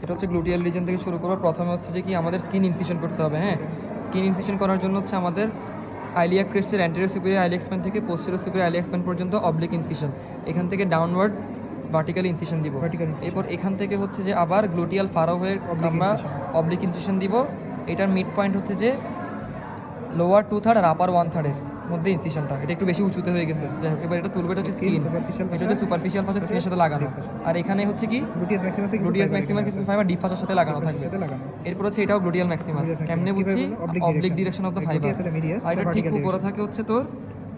এটা হচ্ছে gluteal reason থেকে শুরু করবো। প্রথমে হচ্ছে যে কি আমাদের স্কিন ইনসিশন করতে হবে। হ্যাঁ, স্কিন ইনসিশন করার জন্য হচ্ছে আমাদের আইলিয়াক ক্রেস্টের অ্যান্টেরিয়র সুপিরিয়র আইলিয়াক স্প্যান থেকে পোস্টেরিয়র সুপিরিয়র আইলিয়াক স্প্যান পর্যন্ত অবলিক ইনসিশন, এখান থেকে ডাউনওয়ার্ড ভার্টিক্যাল ইনসিশন দিব। এরপর এখান থেকে হচ্ছে যে আবার গ্লুটিয়াল ফারো হয়ে আমরা অবলিক ইনসিশন দিব। এটার মিড পয়েন্ট হচ্ছে যে লোয়ার 2/3 আর আপার 1/3 মধ্যে ইনসিশনটা, এটা একটু বেশি উঁচুতে হয়ে গেছে। যাই হোক, এবার এটা তুলবে, এটা হচ্ছে স্কিন, এটা হচ্ছে সুপারফিশিয়াল ফাসা স্কিনের সাথে লাগানো। আর এখানে হচ্ছে কি গ্লুটিয়াস ম্যাক্সিমাস কিছু ফাইবার ডিপ ফাসার সাথে লাগানো থাকবে। এরপর হচ্ছে এটাও গ্লুটিয়াল ম্যাক্সিমাস, কেমনে বুঝছি oblique direction of the fibre. আর এটা ঠিক উপরে থাকে হচ্ছে তোর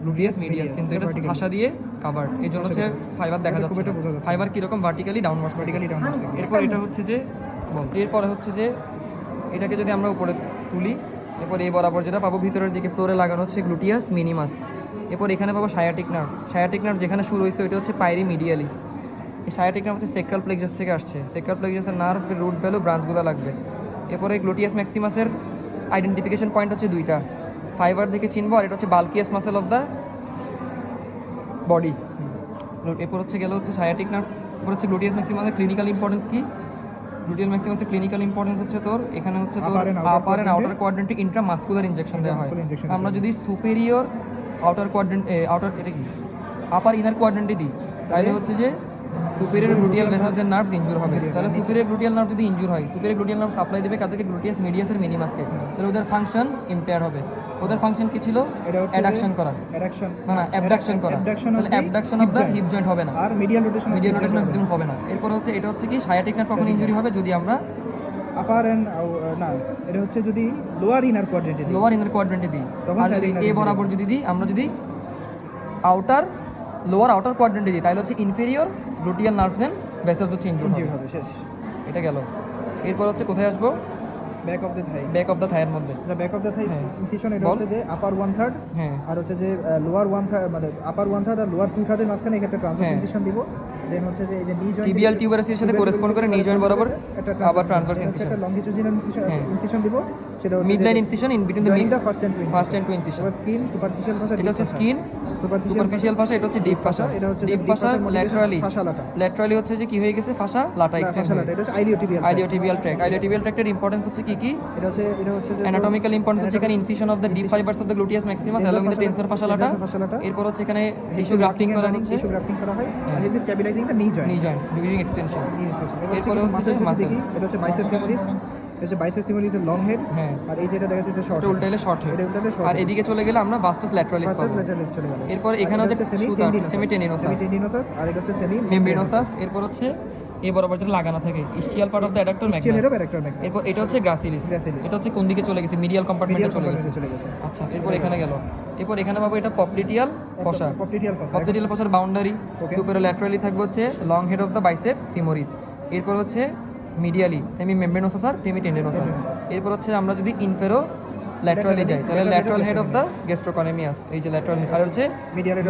গ্লুটিয়াস মিডিয়াস, কিন্তু এটা ফাসা দিয়ে কভার, এই জন্য হচ্ছে ফাইবার দেখা যাচ্ছে। ফাইবার কিরকম ভার্টিক্যালি ডাউনওয়ার্ডস। এরপর এটা হচ্ছে যে এরপরে হচ্ছে যে এটাকে যদি আমরা উপরে তুলি, এরপর এই বরাবর যেটা পাবো ভিতরের দিকে ফ্লোরে লাগানো হচ্ছে গ্লুটিয়াস মিনিমাস। এরপর এখানে পাবো সায়াটিক নার্ভ। সায়াটিক নার্ভ যেখানে শুরু হয়েছে ওইটা হচ্ছে পাইরি মিডিয়ালিস। এই সায়াটিক নার্ভ হচ্ছে সেক্রাল প্লেক্সাস থেকে আসছে। সেক্রাল প্লেক্সাসের নার্ভ রুট ভ্যালু ব্রাঞ্চগুলো লাগবে। এরপরে গ্লুটিয়াস ম্যাক্সিমাসের আইডেন্টিফিকেশন পয়েন্ট হচ্ছে দুইটা, ফাইবার দেখে চিনবো, আর এটা হচ্ছে বাল্কিয়াস মাসেল অফ দ্য বডি। এরপর হচ্ছে গেল হচ্ছে সায়াটিক নার্ভ। এরপর হচ্ছে গ্লুটিয়াস ম্যাক্সিমাসের ক্লিনিক্যাল ইম্পর্টেন্স কি? গ্লুটিয়াল ম্যাক্সিমাসের ক্লিনিক্যাল ইম্পর্টেন্স হচ্ছে তোর এখানে হচ্ছে তোর আপার এন্ড আউটার কোয়াড্রেন্টে ইন্ট্রামাসকুলার ইনজেকশন দেওয়া হয়। আমরা যদি সুপেরিয়র আউটার কোয়াড্রেন্ট আউটার এটা কি আপার ইনার কোয়াড্রেন্টে দিই, তাহলে হচ্ছে যে সুপেরিয়র গ্লুটিয়াল ভেসেলস এর নার্ভস ইনজুর হবে। তাহলে সুপেরিয়র গ্লুটিয়াল নার্ভ যদি ইনজুর হয়, সুপেরিয়র গ্লুটিয়াল নার্ভ সাপ্লাই দেবে কাদেরকে? গ্লুটিয়াস মিডিয়াসের মিনিমাসকে। তাহলে ওদের ফাংশন ইম্পেয়ার হবে। ওদের ফাংশন কি ছিল? অ্যাডাকশন করা, না অ্যাবডাকশন করা। তাহলে abduction of the hip joint হবে না, আর মিডিয়াল রোটেশন হবে না। এরপর হচ্ছে এটা হচ্ছে কি সায়াটিক নার্ভ কখন ইনজুরি হবে? যদি আমরা আপার এন্ড না, এটা হচ্ছে যদি লোয়ার ইনার কোয়াড্রেন্টে দিই। আর যদি এ বরাবর যদি দিই, আমরা যদি লোয়ার আউটার কোয়াড্রেন্টে দিই, তাহলে হচ্ছে inferior gluteal nerves and vessels হচ্ছে ইনজুরি হবে। শেষ, এটা গেল। এরপর হচ্ছে কোথায় আসবো? ব্যাক অফ দ্য থাইয়ের মধ্যে। Back of the Thai incision, এটা হচ্ছে যে আপার 1/3 আর হচ্ছে যে লোয়ার 1/3, মানে আপার 1/3 আর লোয়ার 2/3 এর মাঝখানে একটা ট্রান্সভার্স ইনসিশন দিব। দেন হচ্ছে যে এই যে নি জয়েন্ট টিবিয়াল টিউবারাসের সাথে করেসপন্ড করে নি জয়েন্ট বরাবর আবার ট্রান্সভার্স ইনসিশন, একটা লংগিটিউডিনাল ইনসিশন দিব। সেটা হচ্ছে midline incision in between the the first and two incision. Skin superficial fascia, এটা হচ্ছে স্কিন সুপারফিশিয়াল ফাসা, এটা হচ্ছে ডিপ ফাসা। এটা হচ্ছে ডিপ ফাসা ল্যাটারালি হচ্ছে যে কি হয়ে গেছে? Fascia lata extend. এটা হচ্ছে আইলিওটিবিয়াল ট্র্যাক্ট। আইলিওটিবিয়াল ট্র্যাক্টের ইম্পর্টেন্স হচ্ছে কি? এটা হচ্ছে যে অ্যানাটমিক্যাল ইম্পর্টেন্স হচ্ছে এখানে incision of the deep fibres of the gluteus maximus along with the tensor fascia lata. এরপর হচ্ছে এখানে টিস্যু গ্রাফটিং করা হয়, আর এই যে স্টেবিলাইজিং দ্য নি জয়েন্ট ডিউরিং এক্সটেনশন। এরপর হচ্ছে যে মাসেল, এটা হচ্ছে বাইসেপ ফেমোরিস। এটা বাইসেপ ফেমোরিস এর লং হেড, আর এই যেটা দেখা যাচ্ছে শর্ট, এটা উল্টাইলে শর্ট হেড। আর এদিকে চলে গেলে আমরা ভাস্টাস ল্যাটারালিস পাবো। চলে গেল। এরপর এখানে হচ্ছে সেমি টেন্ডিনোসাস, আর এটা হচ্ছে সেমি মেমব্রেনোসাস। এরপর হচ্ছে এই বরাবর যেটা লাগানো থাকে ইস্টিয়াল part of the adductor Magnus. এরপর এটা হচ্ছে গ্রাসিলিস। এটা হচ্ছে কোন দিকে চলে গেছে? মিডিয়াল কম্পার্টমেন্টে চলে গেছে। আচ্ছা, এরপর এখানে গেল। এরপর এখানে পাবো এটা পপলিটিয়াল ফসা। পপলিটিয়াল ফসার বাউন্ডারি সুপেরিয়র ল্যাটারালি থাকবে হচ্ছে long head of the biceps femoris. এরপর হচ্ছে মিডিয়ালি সেমি মেমব্রেনোসাস আর সেমি টেন্ডিনোসাস। এরপর হচ্ছে আমরা যদি ইনফেরো ল্যাটারালি যাই, তাহলে lateral head of the gastrocnemius, এই যে ল্যাটারাল হেড, আর হচ্ছে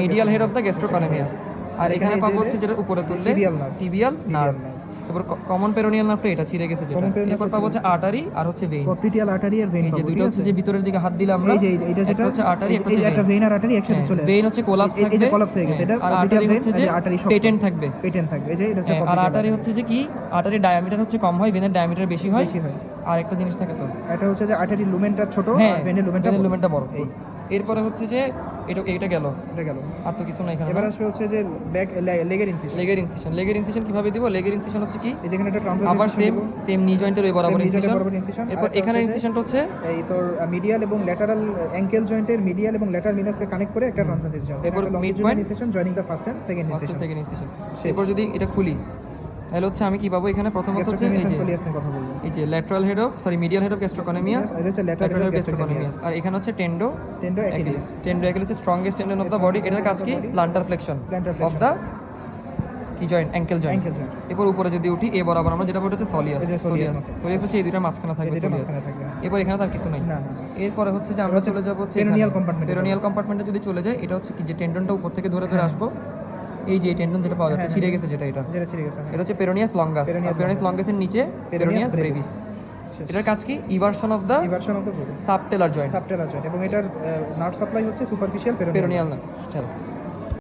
medial head of the gastrocnemius. আর এখানে পাবো হচ্ছে যেটা উপরে তুললে টিবিয়াল নার্ভ। এরপর কমন পেরোনিয়াল নার্ভটা এটা ছিঁড়ে গেছে যেটা। এরপর পাবো হচ্ছে আর্টারি আর হচ্ছে ভেইন। পপলিটিয়াল আর্টারি আর ভেইন, এই যে দুটো হচ্ছে যে ভিতরের দিকে হাত দিলে আমরা, এই যে এটা যেটা হচ্ছে আর্টারি, একটা ভেইন আর আর্টারি একসাথে চলে আসে। ভেইন হচ্ছে কোলাপস থাকবে, এই যে কোলাপস হয়ে গেছে, এটা পপলিটিয়াল ভেইন হচ্ছে যে আর্টারি পেটেন্ট থাকবে। এই যে এটা হচ্ছে আর আর্টারি হচ্ছে যে কি? আর্টারি ডায়ামিটার হচ্ছে কম হয়, ভেনের ডায়ামিটার বেশি হয়। আর একটা জিনিস থাকে তো, এটা হচ্ছে যে আর্টারি লুমেনটা ছোট আর ভেনের লুমেনটা বড়। এরপরে হচ্ছে যে এটা গেল। আর তো কিছু না এখানে। এবার আসবে হচ্ছে যে ব্যাক লেগের ইনসিশন। লেগের ইনসিশন কিভাবে দিব? লেগের ইনসিশন হচ্ছে কি? এই যেখানে একটা ট্রান্সভার্স আবার সেম নি জয়েন্টের ওই বরাবর ইনসিশন। এরপর এখানে ইনসিশনটা হচ্ছে এই তোর মিডিয়াল এবং ল্যাটারাল অ্যাঙ্কেল জয়েন্টের মিডিয়াল এবং ল্যাটারাল মিনাসকে কানেক্ট করে একটা ট্রান্সভার্স ইনসিশন। এরপর mid point incision joining the first and second incision. এরপর যদি এটা খুলি, তাহলে হচ্ছে আমি কি পাবো? এখানে প্রথমত হচ্ছে এই যে lateral head of medial head of gastrocnemius, এটা হচ্ছে ল্যাটারাল হেড অফ গ্যাস্ট্রোকনেমিয়াস। আর এখানে হচ্ছে টেন্ডো অ্যাকিলিস। টেন্ডো অ্যাকিলিস হচ্ছে strongest tendon of the body. এটার কাজ কি? প্লান্টার ফ্লেকশন অফ দ্য কি জয়েন্ট? Ankle joint. এরপর উপরে যদি উঠি এ বরাবর আমরা যেটা বলতে হচ্ছে সোলিয়াস হচ্ছে এই দুইটার মাঝখানে থাকবে সোলিয়াস। এরপর এখানে তার কিছু নাই। এরপরে হচ্ছে যে আমরা চলে যাবো হচ্ছে পেরোনিয়াল কম্পার্টমেন্টে। যদি চলে যাই, এটা হচ্ছে কি যে টেন্ডনটা উপর থেকে ধরে আসবো, এই যে টেন্ডন যেটা পাওয়া যাচ্ছে ছিঁড়ে গেছে, যেটা এটা হচ্ছে পেরোনিয়াস লঙ্গাস। পেরোনিয়াস লঙ্গাসের নিচে পেরোনিয়াস ব্রেভিস। এটার কাজ কি? ইভারশন অফ দ্য সাবটেলার জয়েন্ট। এবং এটার নার্ভ সাপ্লাই হচ্ছে সুপারফিশিয়াল পেরোনিয়াল। চল